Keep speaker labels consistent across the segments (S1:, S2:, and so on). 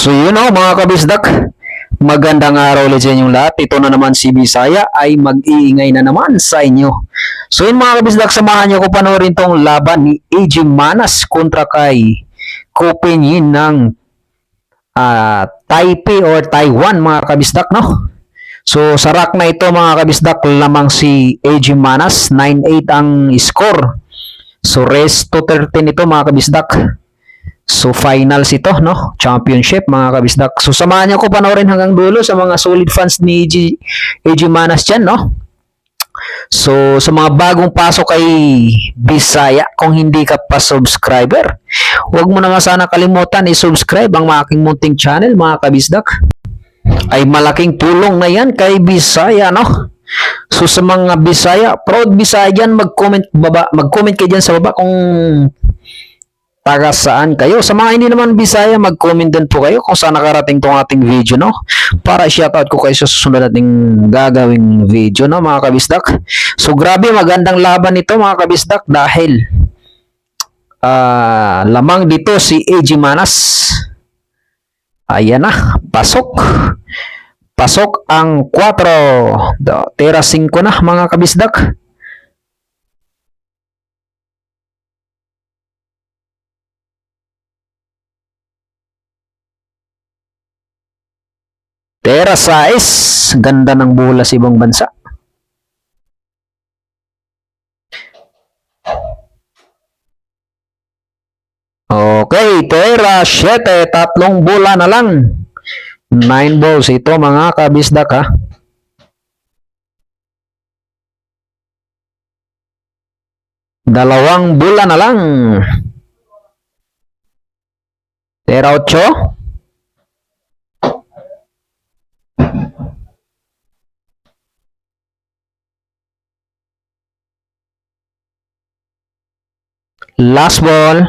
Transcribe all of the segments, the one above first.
S1: So mga kabisdak, magandang araw ulit sa inyong lahat. Ito na naman si Bisaya ay mag-iingay na naman sa inyo. So mga kabisdak, samahan niyo ko panoorin tong laban ni AJ Manas kontra kay Kopinyin ng Taipei or Taiwan mga kabisdak, no? So sa rack na ito mga kabisdak, lamang si AJ Manas, 9-8 ang score. So rest to 13 ito mga kabisdak. So finals ito, no? Championship mga kabisdak. So samahan niyo ko panoorin hanggang dulo sa mga solid fans ni AJ Manas dyan, no? So sa mga bagong pasok kay Bisaya, kung hindi ka pa subscriber, huwag mo na nga sana kalimutan i-subscribe ang aking munting channel mga kabisdak. Ay malaking tulong na yan kay Bisaya, no? So sa mga Bisaya, proud Bisaya dyan, mag-comment kayo dyan sa baba kung taga saan kayo. Sa mga hindi naman Bisaya, mag-comment din po kayo kung saan nakarating tong ating video, no? Para shoutout ko kayo sa susunod nating gagawing video, no, mga kabisdak. So grabe, magandang laban nito mga kabisdak dahil lamang dito si AJ Manas. Ayan na, pasok ang 4, tera 5 na mga kabisdak. Tera 6, ganda ng bola sa ibang bansa. Okay, tera 7, tatlong bola na lang. 9 balls ito mga kabisdak, ha. Dalawang bola na lang. Tera 8. Last ball.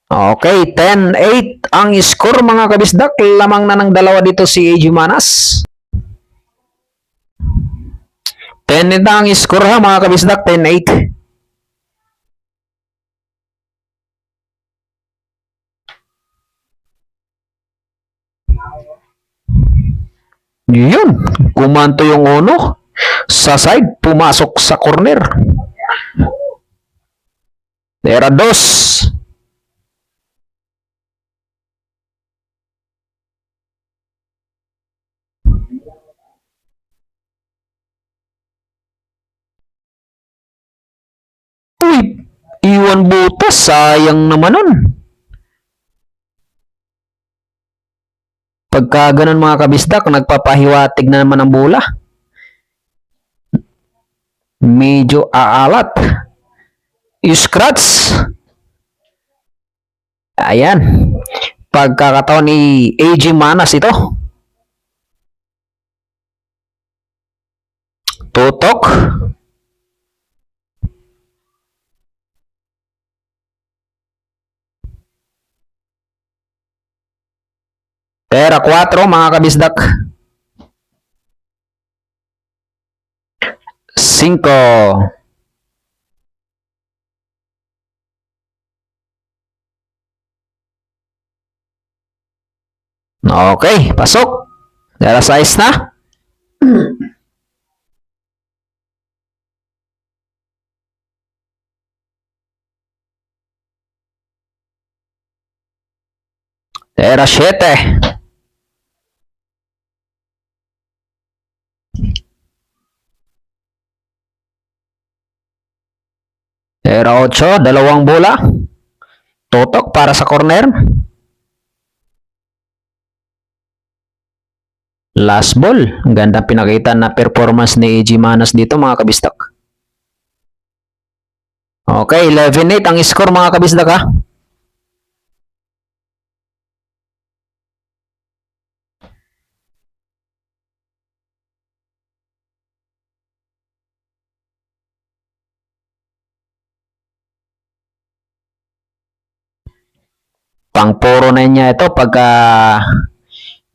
S1: Okay, 10-8 ang score mga kabisdak. Lamang na ng dalawa dito si AJ Manas. 10 na ang score ha mga kabisdak, 10-8. Yun, kumanto yung uno. Sa side, pumasok sa corner. Tera 2. Uy, iwan butas, sayang naman nun. Pagka ganun mga kabisdak, nagpapahiwatig na naman ang bola. Medyo aalat. Scratch. Ayan. Pagkakataon ni AJ Manas ito. Tutok. Tera 4 mga kabisdak. 5. Okay, pasok. Tera 6 na. Tera 7. Tera 8, dalawang bola. Tutok para sa corner. Last ball. Ang ganda pinakita na performance ni AJ Manas dito mga kabisdak. Okay, 11-8 ang score mga kabisdak, ha. Pang puro na niya ito pagka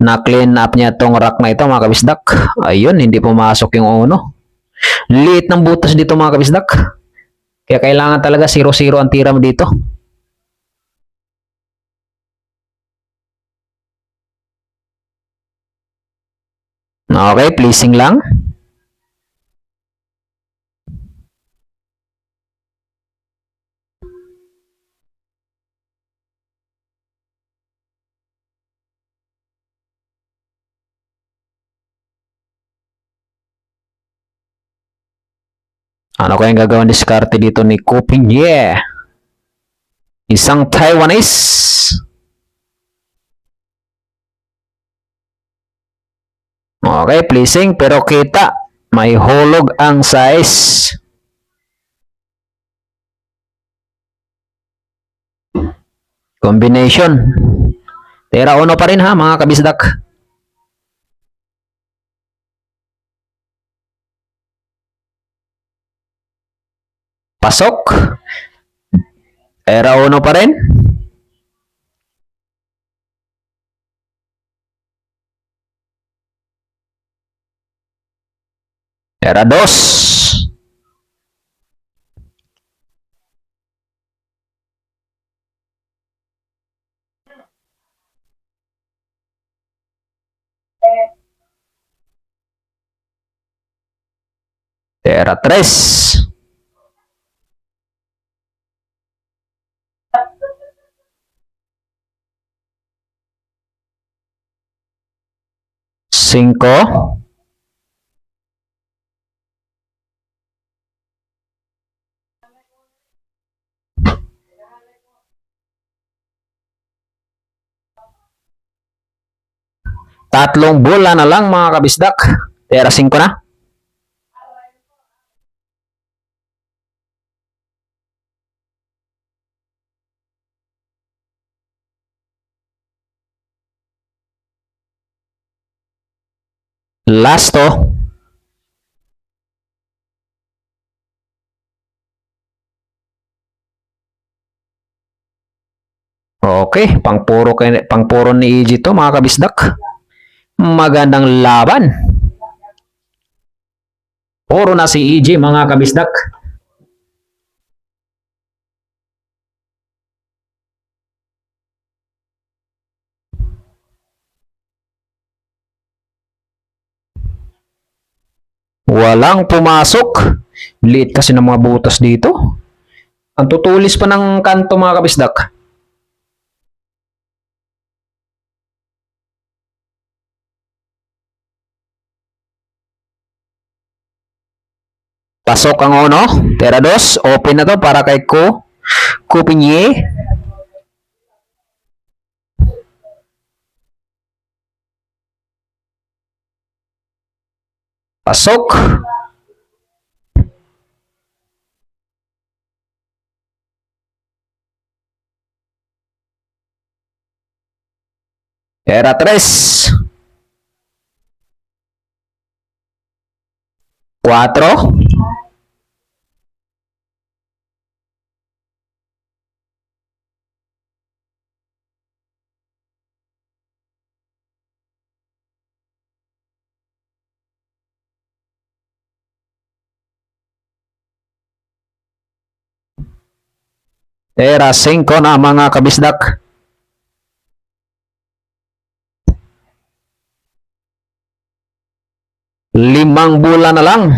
S1: na-clean up niya itong rack na ito mga kabisdak. Ayun, hindi pumasok yung uno. Liit ng butas dito mga kabisdak. Kaya kailangan talaga 0-0 ang tira mo dito. Okay, pleasing lang. Ano kayang gagawin diskarte dito ni Kupinye? Isang Taiwanese. Okay, pleasing pero kita. May hulog ang size. Combination. Tera uno pa rin ha mga kabisdak. Pasok. Tera uno pa rin. Tera dos. Tera tres. Cinco. Tatlong bola na lang mga kabisdak. Tera 5 na. Lasto. Okay, pangpuro ni EG to mga kabisdak. Magandang laban. Puro na si EG mga kabisdak. Walang pumasok. Liit kasi ng mga butas dito. Ang tutulis pa ng kanto mga kabisdak. Pasok ang uno. Tera dos. Open na to para kay Kupinye. Pasok. Tera tres. 4. Tera 5 na mga kabisdak. Limang bola na lang.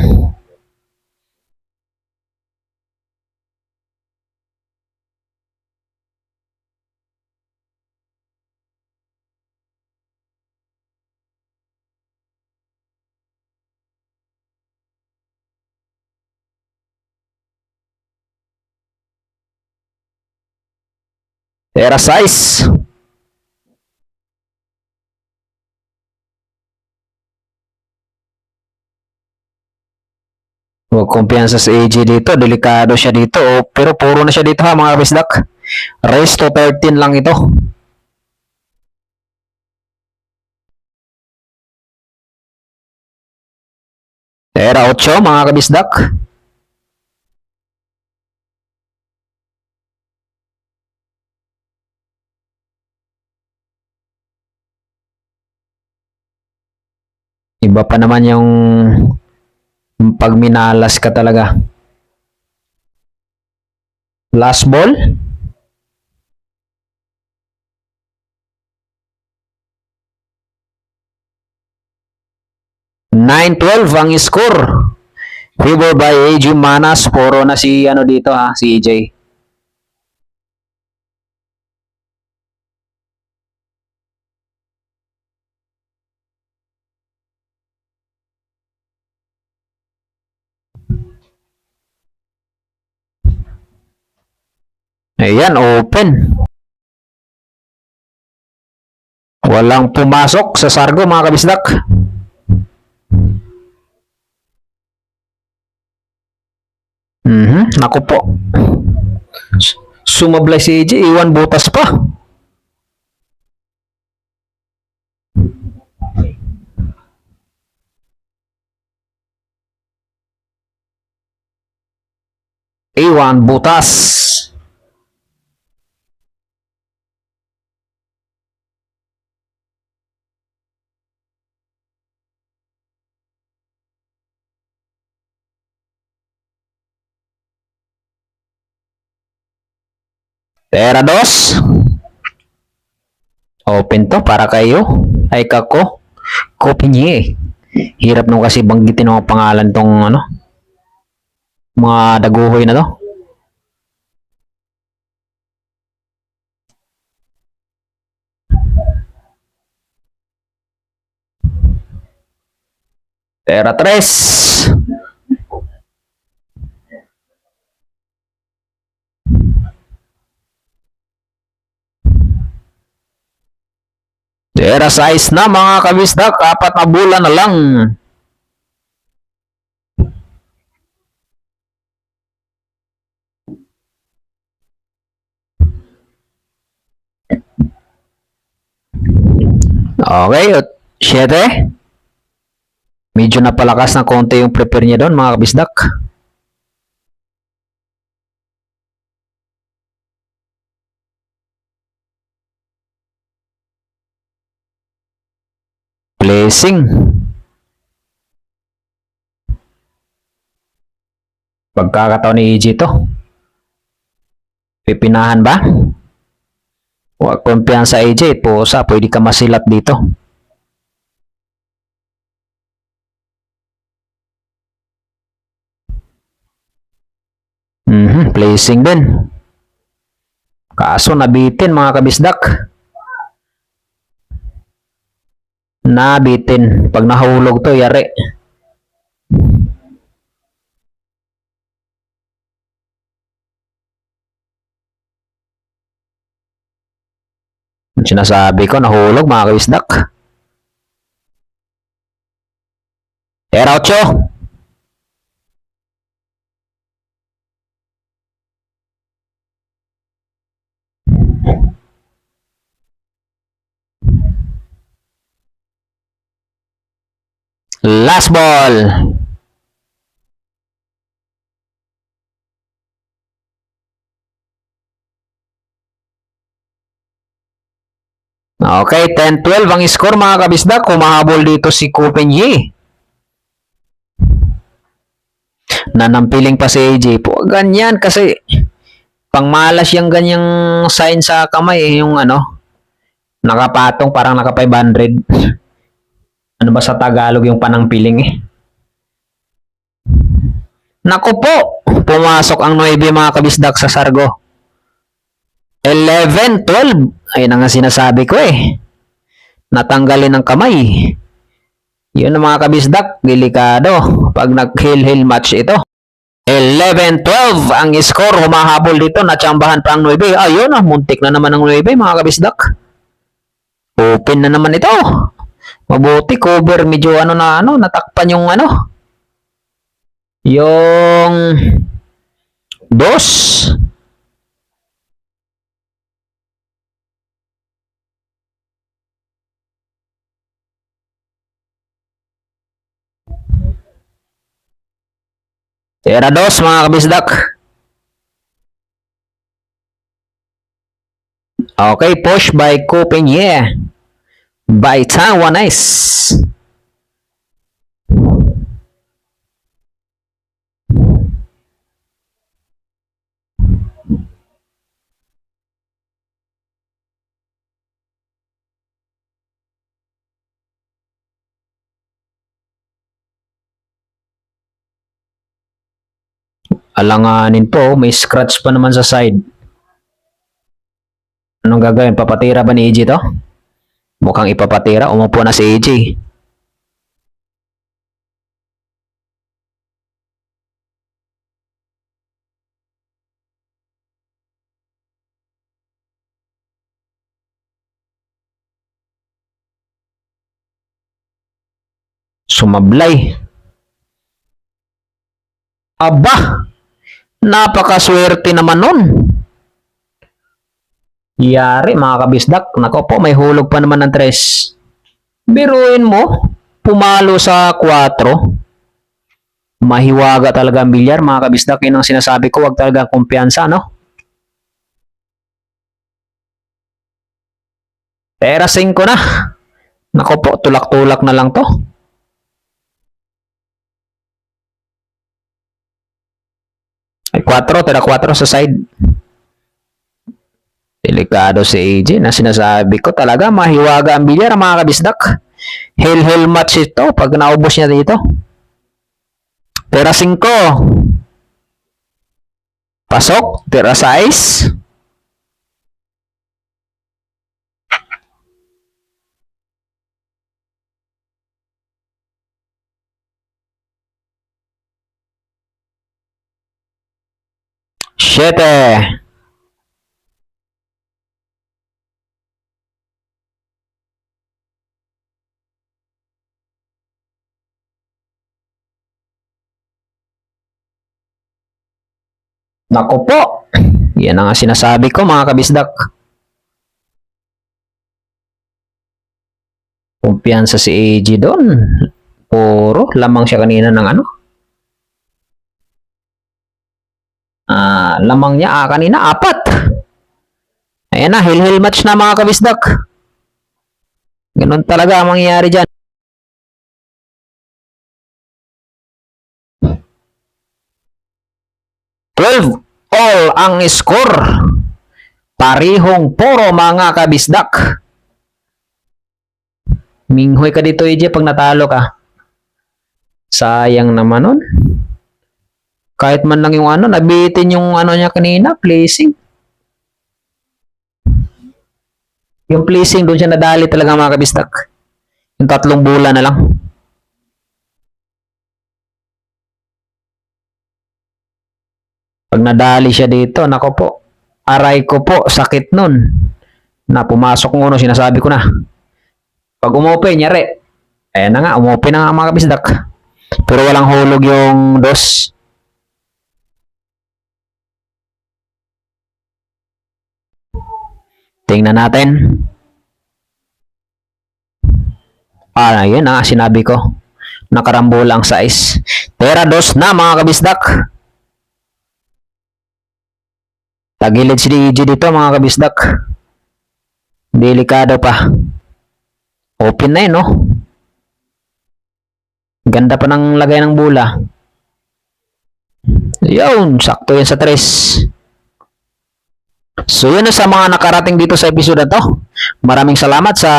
S1: Tera 6. Huwag kumpiyansa sa AJ dito. Delikado siya dito. Pero puro na siya dito ha mga kabisdak. Race to 13 lang ito. Tera 8 mga kabisdak. Iba pa naman yung pag minalas ka talaga. Last ball. 9-12 ang score. Favor by AG Manas. Puro na si ano dito ha, si AJ. Ayan, open. Walang pumasok sa Sargo mga kabisdak. Naku po. Sumablay si AJ, iwan butas pa. Iwan butas. Tera dos. Open to para kayo. Ay kako. Kopinye. Hirap nung kasi banggitin ng pangalan tong ano. Mga daguhoy na to. Tera tres. Tera size na mga kabisdak. 4 na bulan na lang. Okay, 7. Medyo napalakas ng konti yung prepare niya doon mga kabisdak. Blessing. Pagkakataon ni EJ to. Pipinahan ba? Huwag kumpiyansa AJ. Pusa, pwede ka masilat dito. Placing din. Kaso nabitin mga kabisdak. Nabitin. Pag nahulog to, yari. Sinasabi ko, nahulog mga kabisdak. Era 8. Last ball. Okay, 10-12 ang score mga kabisdak. Kumahabol dito si Copenhagen. Nanampiling pa si AJ po. Ganyan kasi pangmalas yung ganyang sign sa kamay yung ano, nakapatong parang naka 500. Ano ba sa Tagalog yung panangpiling eh? Naku po, pumasok ang 9 mga kabisdak sa Sargo. 11-12. Ayun ang sinasabi ko eh. Natanggalin ng kamay. Yun ang mga kabisdak, delikado pag nag-hill-hill match ito. 11-12 ang score, humahabol dito, natsambahan pa ang 9. Ayun muntik na naman ang 9 mga kabisdak. Open na naman ito. Mabuti cover, medyo natakpan yung yung dos. Tera dos mga kabisdak. Okay, push by Copenhagen. By Taiwan Ice. Alanganin po, may scratch pa naman sa side. Anong gagawin? Papatira ba ni AJ to? Mukhang ipapatira. Umupo na si AJ. Sumablay. Aba! Napakaswerte naman nun. Yari mga kabisdak. Nako po, may hulog pa naman ng 3. Biruin mo, pumalo sa 4. Mahiwaga talaga ang bilyar mga kabisdak. Yun ang sinasabi ko, wag talaga kumpiyansa, no? Pera 5 na. Nako po, tulak-tulak na lang to. Ay, 4, tira 4 sa side. Delikado si AJ na sinasabi ko talaga mahiwaga ang bilyar mga kabisdak. Hell match ito pag naubos niya dito. Tira 5. Pasok. Tira 6. Siyete. Nako po. Yan ang sinasabi ko mga kabisdak. Kumpiyansa si AJ doon. Puro lamang siya kanina ng ano. Lamang niya kanina 4. Ayan na, hil match na mga kabisdak. Ganun talaga ang mangyayari dyan. All ang score. Parihong puro mga kabisdak. Minghoy ka dito AJ pag natalo ka. Sayang naman nun. Kahit man lang yung ano, nabitin yung ano niya kanina, placing. Yung placing, doon siya nadali talaga mga kabistak. Yung 3 bola na lang. Pag nadali siya dito, nako po, aray ko po, sakit nun. Na pumasok ng uno, sinasabi ko na. Pag umopen, nyari. Ayan na nga, umopen na nga mga kabisdak. Pero walang hulog yung 2. Tingnan natin. Yun na, sinabi ko. Nakarambola ang size. Tera 2 na mga kabisdak. Tagilid si DJ dito mga kabisdak. Delikado pa. Open na yun, no? Ganda pa ng lagay ng bola. Yun, sakto yan sa 3. So yun na sa mga nakarating dito sa episode na to. Maraming salamat sa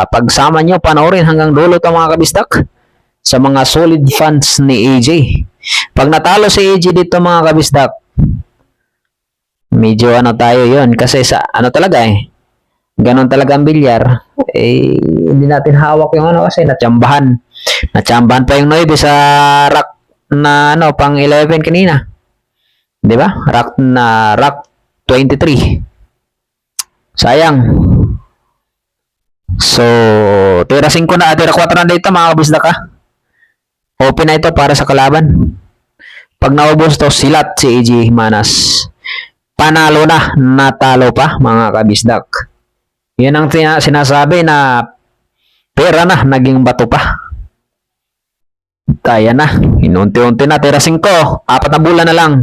S1: pagsama nyo, panoorin hanggang dulo to mga kabisdak. Sa mga solid fans ni AJ. Pag natalo si AJ dito mga kabisdak, medyo ano tayo yun. Kasi sa ano talaga ganon talaga ang bilyar. Hindi natin hawak yung ano kasi natsambahan. Natsambahan pa yung 9 sa rack na ano, pang 11 kanina. 'Di ba? Rack 23. Sayang. So, tira 5 na, tira 4 na dito mga kabisdak ha. Open na ito para sa kalaban. Pag naubos to, silat si AJ Manas. Panalo na, natalo pa mga kabisdak. Yan ang sinasabi na pera na, naging bato pa. Kaya na, inunti-unti na, tira 5, 4 na bola na lang.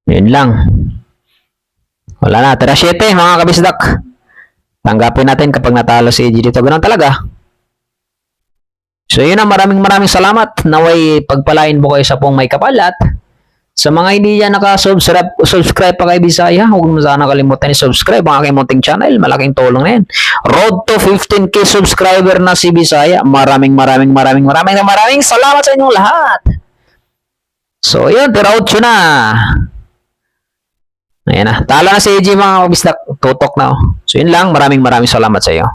S1: Yun lang. Wala na. Tira 7 mga kabisdak. Tanggapin natin kapag natalo si AJ dito. Ganun talaga. So yun na, maraming salamat. Naway pagpalain po kayo sa pong may kapal at sa mga hindi dyan subscribe pa kay Bisaya, huwag mo sana kalimutan i-subscribe ang aking munting channel. Malaking tulong na yan. Road to 15K subscriber na si Bisaya. Maraming salamat sa inyong lahat. So yun, tira 8 na. Ayan na. Talo na si AJ mga kabisdak. Tutok na. So yun lang. Maraming salamat sa iyo.